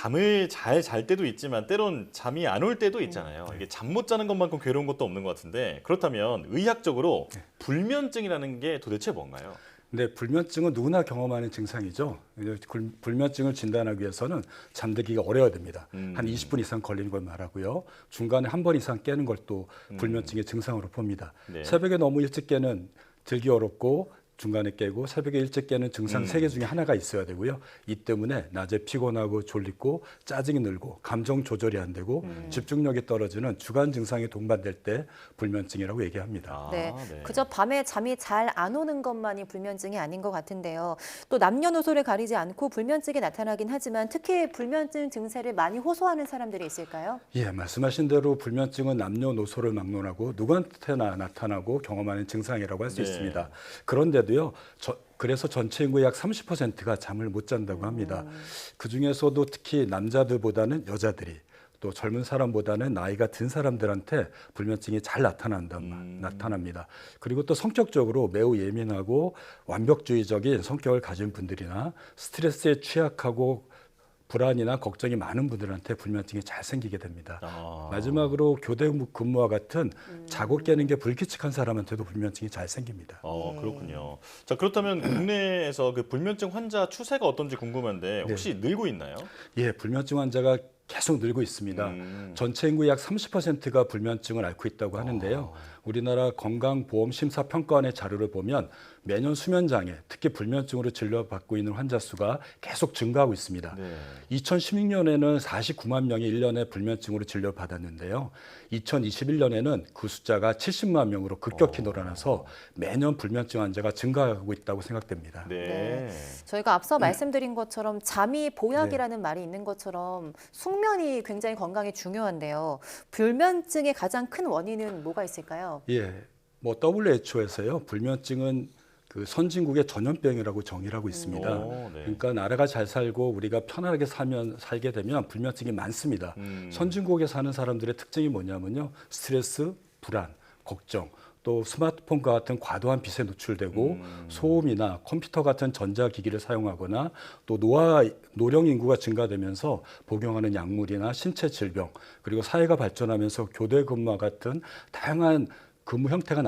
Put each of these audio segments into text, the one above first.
잠을 잘 잘 때도 있지만 때론 잠이 안 올 때도 있잖아요. 이게 잠 못 자는 것만큼 괴로운 것도 없는 것 같은데 그렇다면 의학적으로 불면증이라는 게 도대체 뭔가요? 근데 불면증은 누구나 경험하는 증상이죠. 불면증을 진단하기 위해서는 잠들기가 어려워야 됩니다. 한 20분 이상 걸리는 걸 말하고요. 중간에 한 번 이상 깨는 걸 또 불면증의 증상으로 봅니다. 네. 새벽에 너무 일찍 깨는 들기 어렵고 중간에 깨고 새벽에 일찍 깨는 증상 세 개 중에 하나가 있어야 되고요. 이 때문에 낮에 피곤하고 졸리고 짜증이 늘고 감정 조절이 안 되고 집중력이 떨어지는 주간 증상이 동반될 때 불면증이라고 얘기합니다. 아, 네. 네. 그저 밤에 잠이 잘 안 오는 것만이 불면증이 아닌 것 같은데요. 또 남녀노소를 가리지 않고 불면증이 나타나긴 하지만 특히 불면증 증세를 많이 호소하는 사람들이 있을까요? 예, 말씀하신 대로 불면증은 남녀노소를 막론하고 누구한테나 나타나고 경험하는 증상이라고 할 수 네. 있습니다. 그런데도요, 그래서 전체 인구의 약 30%가 잠을 못 잔다고 합니다. 그 중에서도 특히 남자들보다는 여자들이 또 젊은 사람보다는 나이가 든 사람들한테 불면증이 잘 나타납니다. 그리고 또 성격적으로 매우 예민하고 완벽주의적인 성격을 가진 분들이나 스트레스에 취약하고 불안이나 걱정이 많은 분들한테 불면증이 잘 생기게 됩니다. 아. 마지막으로 교대 근무와 같은 자고 깨는 게 불규칙한 사람한테도 불면증이 잘 생깁니다. 그렇군요. 자, 그렇다면 국내에서 그 불면증 환자 추세가 어떤지 궁금한데 혹시 늘고 있나요? 예, 불면증 환자가 계속 늘고 있습니다. 전체 인구의 약 30%가 불면증을 앓고 있다고 하는데요. 우리나라 건강보험심사평가원의 자료를 보면 매년 수면장애, 특히 불면증으로 진료받고 있는 환자 수가 계속 증가하고 있습니다. 네. 2016년에는 49만 명이 1년에 불면증으로 진료받았는데요. 2021년에는 그 숫자가 70만 명으로 급격히 늘어나서 매년 불면증 환자가 증가하고 있다고 생각됩니다. 네. 저희가 앞서 말씀드린 것처럼 잠이 보약이라는 말이 있는 것처럼 숙면이 굉장히 건강에 중요한데요. 불면증의 가장 큰 원인은 뭐가 있을까요? 예, 뭐 WHO에서요, 불면증은 그 선진국의 전염병이라고 정의를 하고 있습니다. 네. 그러니까 나라가 잘 살고 우리가 편안하게 살게 되면 불면증이 많습니다. 선진국에 사는 사람들의 특징이 뭐냐면요, 스트레스, 불안, 걱정, 또 스마트폰과 같은 과도한 빛에 노출되고 소음이나 컴퓨터 같은 전자기기를 사용하거나 또 노령 인구가 증가되면서 복용하는 약물이나 신체 질병, 그리고 사회가 발전하면서 교대 근무와 같은 다양한 근무 형태가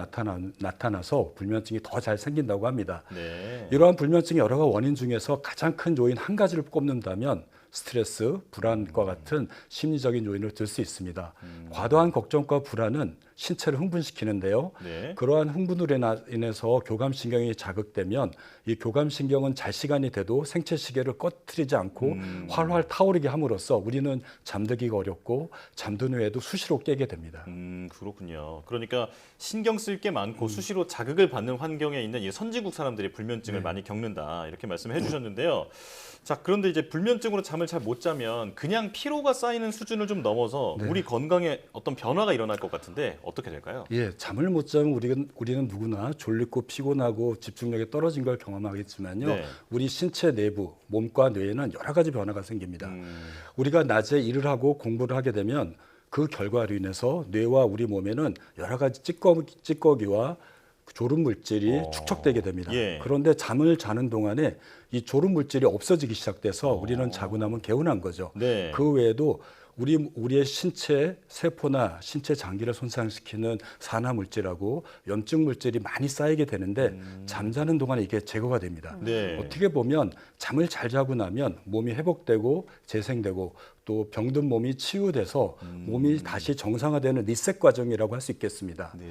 나타나서 불면증이 더 잘 생긴다고 합니다. 네. 이러한 불면증의 여러 가지 원인 중에서 가장 큰 요인 한 가지를 꼽는다면 스트레스, 불안과 같은 심리적인 요인을 들 수 있습니다. 과도한 걱정과 불안은 신체를 흥분시키는데요. 네. 그러한 흥분으로 인해서 교감신경이 자극되면 이 교감신경은 잘 시간이 돼도 생체 시계를 꺼트리지 않고 활활 타오르게 함으로써 우리는 잠들기가 어렵고 잠든 후에도 수시로 깨게 됩니다. 그렇군요. 그러니까 신경 쓸 게 많고 수시로 자극을 받는 환경에 있는 이 선진국 사람들이 불면증을 많이 겪는다 이렇게 말씀을 해주셨는데요. 자, 그런데 이제 불면증으로 잠을 잘 못 자면 그냥 피로가 쌓이는 수준을 좀 넘어서 우리 건강에 어떤 변화가 일어날 것 같은데 어떻게 될까요? 예, 잠을 못 자면 우리는 누구나 졸리고 피곤하고 집중력이 떨어진 걸 경험하겠지만요. 네. 우리 신체 내부, 몸과 뇌에는 여러 가지 변화가 생깁니다. 우리가 낮에 일을 하고 공부를 하게 되면 그 결과로 인해서 뇌와 우리 몸에는 여러 가지 찌꺼기와 졸음 물질이 축적되게 됩니다. 예. 그런데 잠을 자는 동안에 이 졸음 물질이 없어지기 시작돼서 우리는 자고 나면 개운한 거죠. 네. 그 외에도 우리의 신체 세포나 신체 장기를 손상시키는 산화 물질하고 염증 물질이 많이 쌓이게 되는데 잠자는 동안에 이게 제거가 됩니다. 네. 어떻게 보면 잠을 잘 자고 나면 몸이 회복되고 재생되고 또 병든 몸이 치유돼서 몸이 다시 정상화되는 리셋 과정이라고 할 수 있겠습니다. 네.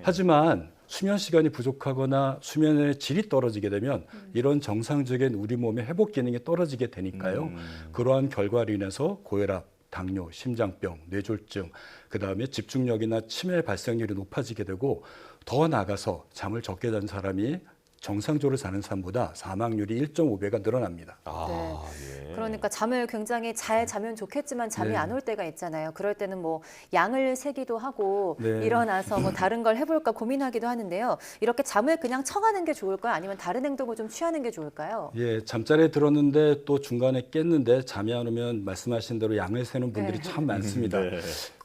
하지만 수면 시간이 부족하거나 수면의 질이 떨어지게 되면 이런 정상적인 우리 몸의 회복 기능이 떨어지게 되니까요. 그러한 결과로 인해서 고혈압, 당뇨, 심장병, 뇌졸중, 그다음에 집중력이나 치매 발생률이 높아지게 되고 더 나아가서 잠을 적게 잔 사람이 정상적으로 자는 사람보다 사망률이 1.5배가 늘어납니다. 예. 그러니까 잠을 굉장히 잘 자면 좋겠지만 잠이 안 올 때가 있잖아요. 그럴 때는 뭐 양을 세기도 하고 일어나서 뭐 다른 걸 해볼까 고민하기도 하는데요. 이렇게 잠을 그냥 청하는 게 좋을까요? 아니면 다른 행동을 좀 취하는 게 좋을까요? 예, 잠자리에 들었는데 또 중간에 깼는데 잠이 안 오면 말씀하신 대로 양을 세는 분들이 참 많습니다. 네.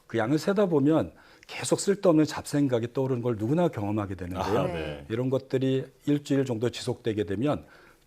그 양을 세다 보면 계속 쓸데없는 잡생각이 떠오르는 걸 누구나 경험하게 되는데요. 네. 이런 것들이 일주일 정도 지속되게 되면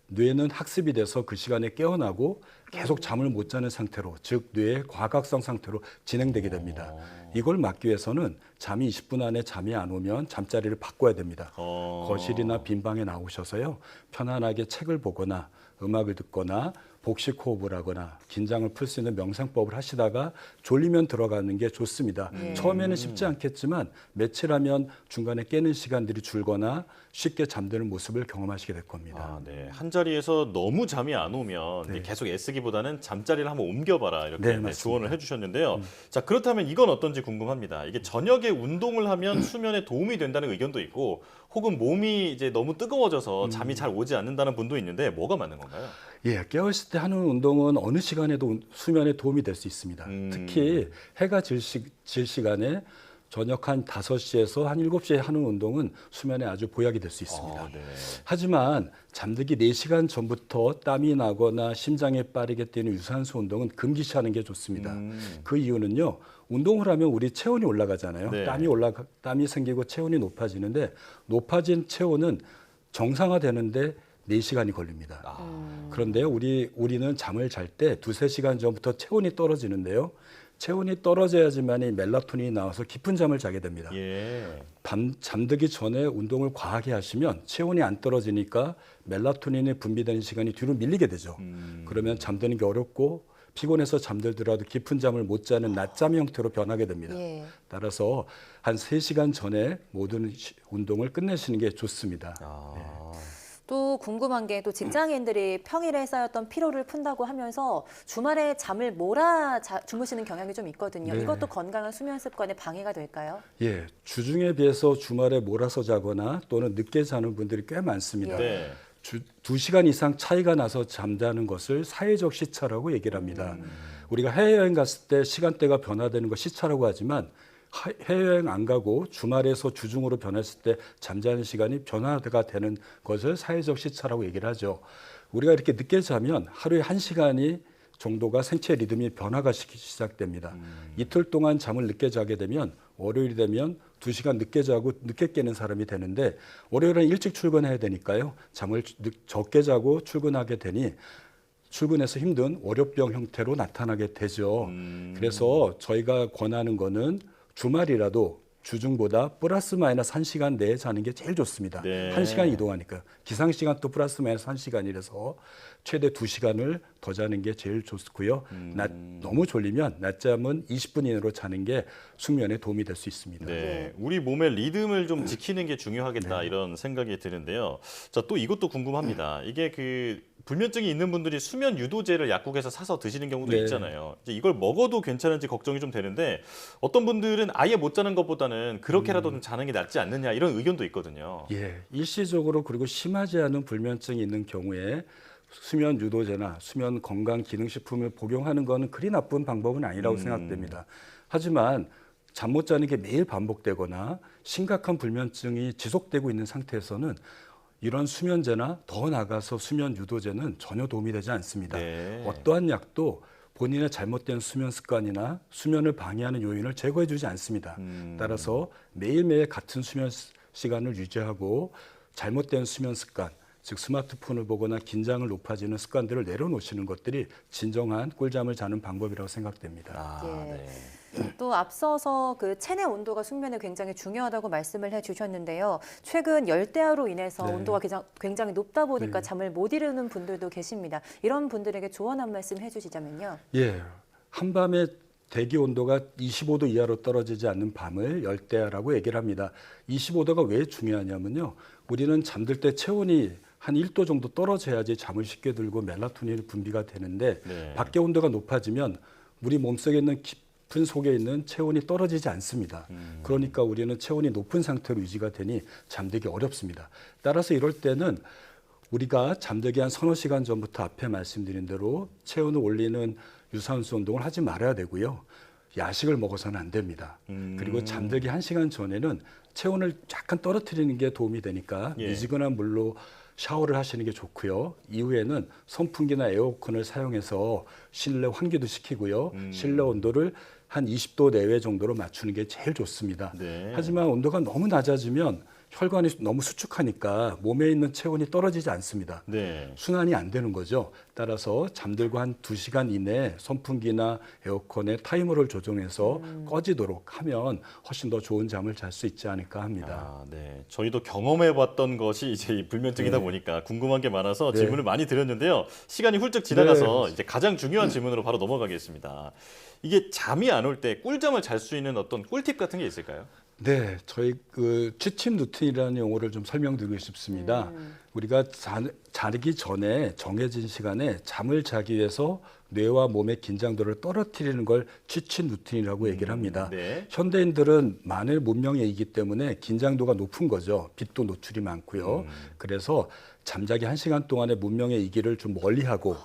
뇌는 학습이 돼서 그 시간에 깨어나고 계속 잠을 못 자는 상태로, 즉 뇌의 과각성 상태로 진행되게 됩니다. 이걸 막기 위해서는 잠이 20분 안에 잠이 안 오면 잠자리를 바꿔야 됩니다. 거실이나 빈 방에 나오셔서요, 편안하게 책을 보거나 음악을 듣거나 복식 호흡을 하거나 긴장을 풀 수 있는 명상법을 하시다가 졸리면 들어가는 게 좋습니다. 처음에는 쉽지 않겠지만 며칠 하면 중간에 깨는 시간들이 줄거나 쉽게 잠드는 모습을 경험하시게 될 겁니다. 네. 한 자리에서 너무 잠이 안 오면 네. 계속 애쓰기보다는 잠자리를 한번 옮겨봐라 이렇게 네, 조언을 해주셨는데요. 자, 그렇다면 이건 어떤지 궁금합니다. 이게 저녁에 운동을 하면 수면에 도움이 된다는 의견도 있고, 혹은 몸이 이제 너무 뜨거워져서 잠이 잘 오지 않는다는 분도 있는데 뭐가 맞는 건가요? 예, 깨어있을 때 하는 운동은 어느 시간에도 수면에 도움이 될 수 있습니다. 특히 해가 질 시간에 저녁 한 5시에서 한 7시에 하는 운동은 수면에 아주 보약이 될 수 있습니다. 네. 하지만 잠들기 4시간 전부터 땀이 나거나 심장이 빠르게 뛰는 유산소 운동은 금기시하는 게 좋습니다. 그 이유는요, 운동을 하면 우리 체온이 올라가잖아요. 네. 땀이 생기고 체온이 높아지는데, 높아진 체온은 정상화되는데 4시간이 걸립니다. 그런데 우리는 잠을 잘 때 2-3시간 전부터 체온이 떨어지는데요. 체온이 떨어져야지만 멜라토닌이 나와서 깊은 잠을 자게 됩니다. 예. 잠들기 전에 운동을 과하게 하시면 체온이 안 떨어지니까 멜라토닌이 분비되는 시간이 뒤로 밀리게 되죠. 그러면 잠드는 게 어렵고 피곤해서 잠들더라도 깊은 잠을 못 자는 낮잠 형태로 변하게 됩니다. 예. 따라서 한 3시간 전에 모든 운동을 끝내시는 게 좋습니다. 또 궁금한 게, 또 직장인들이 평일에 쌓였던 피로를 푼다고 하면서 주말에 잠을 주무시는 경향이 좀 있거든요. 네. 이것도 건강한 수면 습관에 방해가 될까요? 예, 주중에 비해서 주말에 몰아서 자거나 또는 늦게 자는 분들이 꽤 많습니다. 네. 2시간 이상 차이가 나서 잠자는 것을 사회적 시차라고 얘기를 합니다. 우리가 해외여행 갔을 때 시간대가 변화되는 걸 시차라고 하지만, 해외여행 안 가고 주말에서 주중으로 변했을 때 잠자는 시간이 변화가 되는 것을 사회적 시차라고 얘기를 하죠. 우리가 이렇게 늦게 자면 하루에 1시간이 정도가 생체 리듬이 변화가 시작됩니다. 이틀 동안 잠을 늦게 자게 되면 월요일이 되면 2시간 늦게 자고 늦게 깨는 사람이 되는데, 월요일은 일찍 출근해야 되니까요, 잠을 적게 자고 출근하게 되니 출근해서 힘든 월요병 형태로 나타나게 되죠. 그래서 저희가 권하는 거는 주말이라도 주중보다 플러스 마이너스 1시간 내에 자는 게 제일 좋습니다. 네. 1시간 이동하니까. 기상시간 또 플러스 마이너스 1시간이라서 최대 2시간을 더 자는 게 제일 좋고요. 너무 졸리면 낮잠은 20분 이내로 자는 게 숙면에 도움이 될 수 있습니다. 네, 우리 몸의 리듬을 좀 지키는 게 중요하겠다 이런 생각이 드는데요. 자, 또 이것도 궁금합니다. 이게 불면증이 있는 분들이 수면 유도제를 약국에서 사서 드시는 경우도 네. 있잖아요. 이제 이걸 먹어도 괜찮은지 걱정이 좀 되는데, 어떤 분들은 아예 못 자는 것보다는 그렇게라도 좀 자는 게 낫지 않느냐 이런 의견도 있거든요. 예, 일시적으로 그리고 심하지 않은 불면증이 있는 경우에 수면 유도제나 수면 건강 기능식품을 복용하는 것은 그리 나쁜 방법은 아니라고 생각됩니다. 하지만 잠 못 자는 게 매일 반복되거나 심각한 불면증이 지속되고 있는 상태에서는 이런 수면제나 더 나아가서 수면 유도제는 전혀 도움이 되지 않습니다. 네. 어떠한 약도 본인의 잘못된 수면 습관이나 수면을 방해하는 요인을 제거해 주지 않습니다. 따라서 매일매일 같은 수면 시간을 유지하고 잘못된 수면 습관, 즉 스마트폰을 보거나 긴장을 높아지는 습관들을 내려놓으시는 것들이 진정한 꿀잠을 자는 방법이라고 생각됩니다. 예. 또 앞서서 그 체내 온도가 숙면에 굉장히 중요하다고 말씀을 해주셨는데요. 최근 열대야로 인해서 네. 온도가 굉장히 높다 보니까 네. 잠을 못 이루는 분들도 계십니다. 이런 분들에게 조언 한 말씀 해주시자면요. 예, 한밤에 대기 온도가 25도 이하로 떨어지지 않는 밤을 열대야라고 얘기를 합니다. 25도가 왜 중요하냐면요, 우리는 잠들 때 체온이 한 1도 정도 떨어져야지 잠을 쉽게 들고 멜라토닌이 분비가 되는데, 네. 밖에 온도가 높아지면 우리 몸속에 있는 깊은 속에 있는 체온이 떨어지지 않습니다. 그러니까 우리는 체온이 높은 상태로 유지가 되니 잠들기 어렵습니다. 따라서 이럴 때는 우리가 잠들기 한 서너 시간 전부터 앞에 말씀드린 대로 체온을 올리는 유산소 운동을 하지 말아야 되고요. 야식을 먹어서는 안 됩니다. 그리고 잠들기 1시간 전에는 체온을 약간 떨어뜨리는 게 도움이 되니까 예. 미지근한 물로 샤워를 하시는 게 좋고요. 이후에는 선풍기나 에어컨을 사용해서 실내 환기도 시키고요. 실내 온도를 한 20도 내외 정도로 맞추는 게 제일 좋습니다. 네. 하지만 온도가 너무 낮아지면 혈관이 너무 수축하니까 몸에 있는 체온이 떨어지지 않습니다. 네. 순환이 안 되는 거죠. 따라서 잠들고 한 2시간 이내에 선풍기나 에어컨에 타이머를 조정해서 꺼지도록 하면 훨씬 더 좋은 잠을 잘 수 있지 않을까 합니다. 아, 네. 저희도 경험해봤던 것이 이제 이 불면증이다 보니까 궁금한 게 많아서 네. 질문을 많이 드렸는데요. 시간이 훌쩍 지나가서 네. 이제 가장 중요한 질문으로 바로 넘어가겠습니다. 이게 잠이 안 올 때 꿀잠을 잘 수 있는 어떤 꿀팁 같은 게 있을까요? 네, 저희 그 취침 루틴이라는 용어를 좀 설명드리고 싶습니다. 우리가 자기 전에 정해진 시간에 잠을 자기 위해서 뇌와 몸의 긴장도를 떨어뜨리는 걸 취침 루틴이라고 얘기를 합니다. 네. 현대인들은 만일 문명이기 때문에 긴장도가 높은 거죠. 빛도 노출이 많고요. 그래서 잠자기 1시간 동안의 문명의 이기를 좀 멀리하고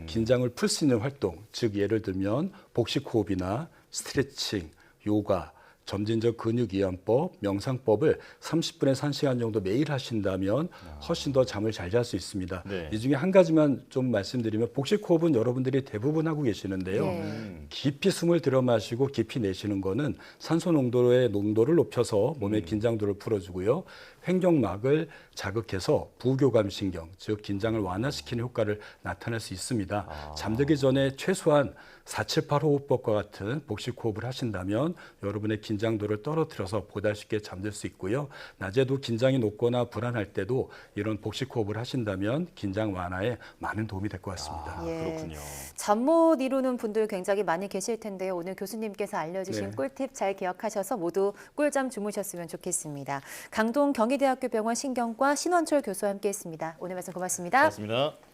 긴장을 풀 수 있는 활동, 즉 예를 들면 복식호흡이나 스트레칭, 요가, 점진적 근육이완법, 명상법을 30분에서 1시간 정도 매일 하신다면 훨씬 더 잠을 잘 잘 수 있습니다. 네. 이 중에 한 가지만 좀 말씀드리면 복식호흡은 여러분들이 대부분 하고 계시는데요. 네. 깊이 숨을 들여 마시고 깊이 내쉬는 거는 산소 농도의 농도를 높여서 몸의 긴장도를 풀어주고요. 횡격막을 자극해서 부교감신경, 즉 긴장을 완화시키는 효과를 나타낼 수 있습니다. 잠들기 전에 최소한 478 호흡법과 같은 복식호흡을 하신다면 여러분의 긴장도를 떨어뜨려서 보다 쉽게 잠들 수 있고요. 낮에도 긴장이 높거나 불안할 때도 이런 복식호흡을 하신다면 긴장 완화에 많은 도움이 될 것 같습니다. 예. 그렇군요. 잠 못 이루는 분들 굉장히 많이 계실 텐데요. 오늘 교수님께서 알려주신 네. 꿀팁 잘 기억하셔서 모두 꿀잠 주무셨으면 좋겠습니다. 강동 경희대학교 병원 신경과 신원철 교수와 함께했습니다. 오늘 말씀 고맙습니다. 고맙습니다.